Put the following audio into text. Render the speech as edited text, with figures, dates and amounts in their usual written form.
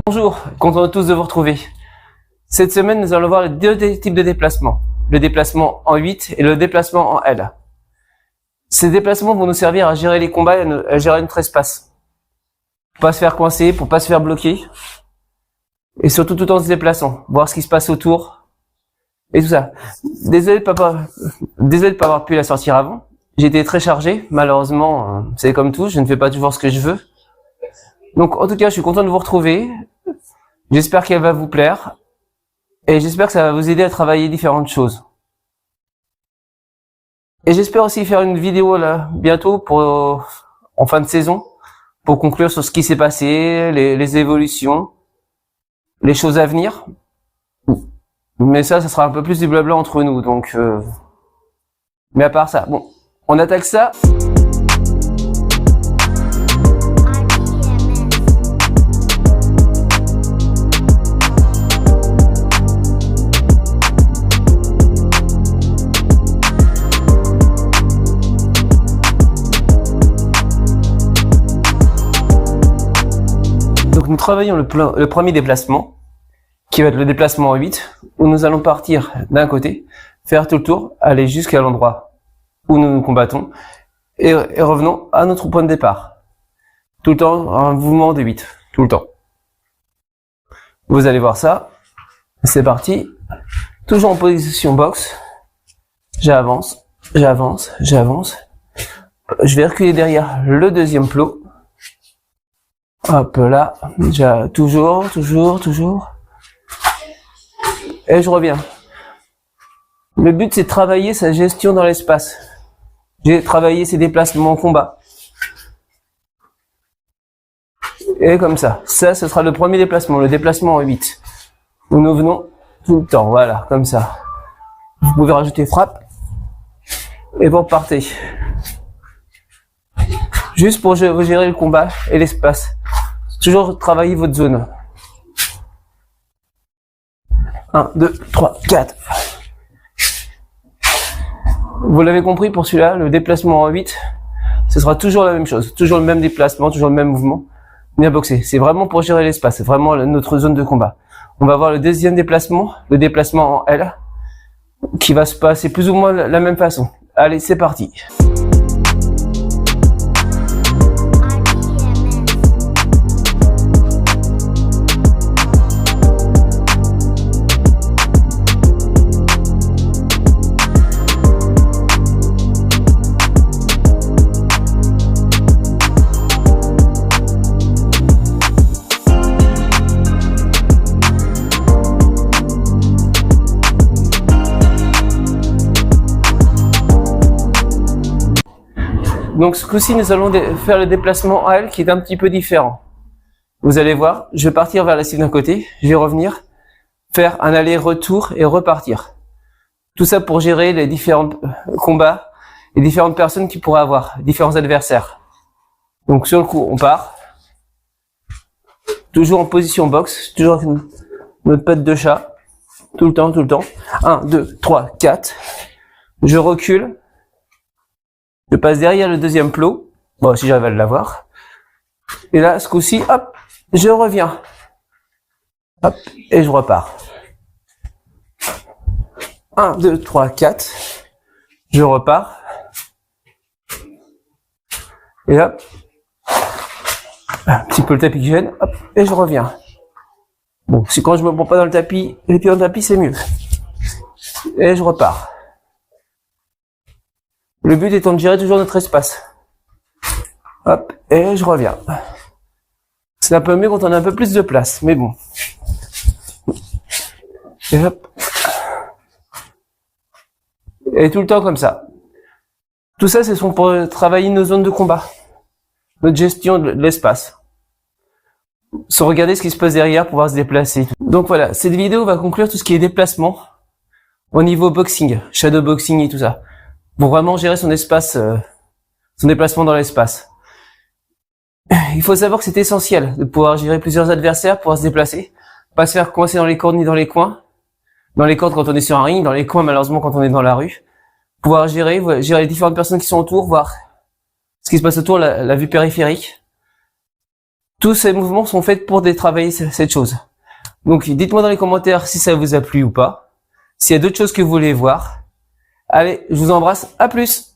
Bonjour, content de tous de vous retrouver. Cette semaine, nous allons voir les deux types de déplacements. Le déplacement en 8 et le déplacement en L. Ces déplacements vont nous servir à gérer les combats et à gérer notre espace. Pour pas se faire coincer, pour pas se faire bloquer. Et surtout tout en se déplaçant. Voir ce qui se passe autour. Et tout ça. Désolé de pas avoir pu la sortir avant. J'ai été très chargé. Malheureusement, c'est comme tout, je ne fais pas toujours ce que je veux. Donc en tout cas, je suis content de vous retrouver. J'espère qu'elle va vous plaire. Et j'espère que ça va vous aider à travailler différentes choses. Et j'espère aussi faire une vidéo là bientôt en fin de saison pour conclure sur ce qui s'est passé, les évolutions, les choses à venir. Mais ça sera un peu plus du blabla entre nous. Donc, mais à part ça, bon, on attaque ça. Donc nous travaillons le premier déplacement, qui va être le déplacement en 8, où nous allons partir d'un côté, faire tout le tour, aller jusqu'à l'endroit où nous nous combattons, et revenons à notre point de départ. Tout le temps, un mouvement de 8, tout le temps. Vous allez voir ça. C'est parti. Toujours en position boxe. J'avance, j'avance, j'avance. Je vais reculer derrière le deuxième plot. Hop là, toujours. Et je reviens. Le but, c'est de travailler sa gestion dans l'espace. J'ai travaillé ses déplacements en combat. Et comme ça. Ça, ce sera le premier déplacement, le déplacement en 8. Où nous venons tout le temps, voilà, comme ça. Vous pouvez rajouter frappe. Et vous repartez. Juste pour gérer le combat et l'espace. Toujours travailler votre zone. 1, 2, 3, 4. Vous l'avez compris pour celui-là, le déplacement en 8, ce sera toujours la même chose. Toujours le même déplacement, toujours le même mouvement. Bien boxé. C'est vraiment pour gérer l'espace. C'est vraiment notre zone de combat. On va voir le deuxième déplacement, le déplacement en L, qui va se passer plus ou moins de la même façon. Allez, c'est parti. Donc ce coup-ci, nous allons faire le déplacement en L qui est un petit peu différent. Vous allez voir, je vais partir vers la cible d'un côté, je vais revenir, faire un aller-retour et repartir. Tout ça pour gérer les différents combats et différentes personnes qui pourraient avoir, différents adversaires. Donc sur le coup, on part. Toujours en position boxe, toujours avec notre patte de chat. Tout le temps. 1, 2, 3, 4. Je recule. Je passe derrière le deuxième plot. Bon, si j'arrive à l'avoir. Et là, ce coup-ci, hop, je reviens. Hop, et je repars. 1, 2, 3, 4. Je repars. Et hop. Un petit peu le tapis qui gêne. Hop, et je reviens. Bon, si quand je me prends pas dans le tapis, les pieds dans le tapis, c'est mieux. Et je repars. Le but étant de gérer toujours notre espace. Hop, et je reviens. C'est un peu mieux quand on a un peu plus de place, mais bon. Et hop. Et tout le temps comme ça. Tout ça, c'est pour travailler nos zones de combat. Notre gestion de l'espace. Sans regarder ce qui se passe derrière pour pouvoir se déplacer. Donc voilà, cette vidéo va conclure tout ce qui est déplacement au niveau boxing, shadow boxing et tout ça. Pour vraiment gérer son espace, son déplacement dans l'espace. Il faut savoir que c'est essentiel de pouvoir gérer plusieurs adversaires, pouvoir se déplacer, pas se faire coincer dans les cordes ni dans les coins. Dans les cordes quand on est sur un ring, dans les coins malheureusement quand on est dans la rue. Pouvoir gérer les différentes personnes qui sont autour, voir ce qui se passe autour, la vue périphérique. Tous ces mouvements sont faits pour détravailler cette chose. Donc, dites-moi dans les commentaires si ça vous a plu ou pas. S'il y a d'autres choses que vous voulez voir. Allez, je vous embrasse. À plus!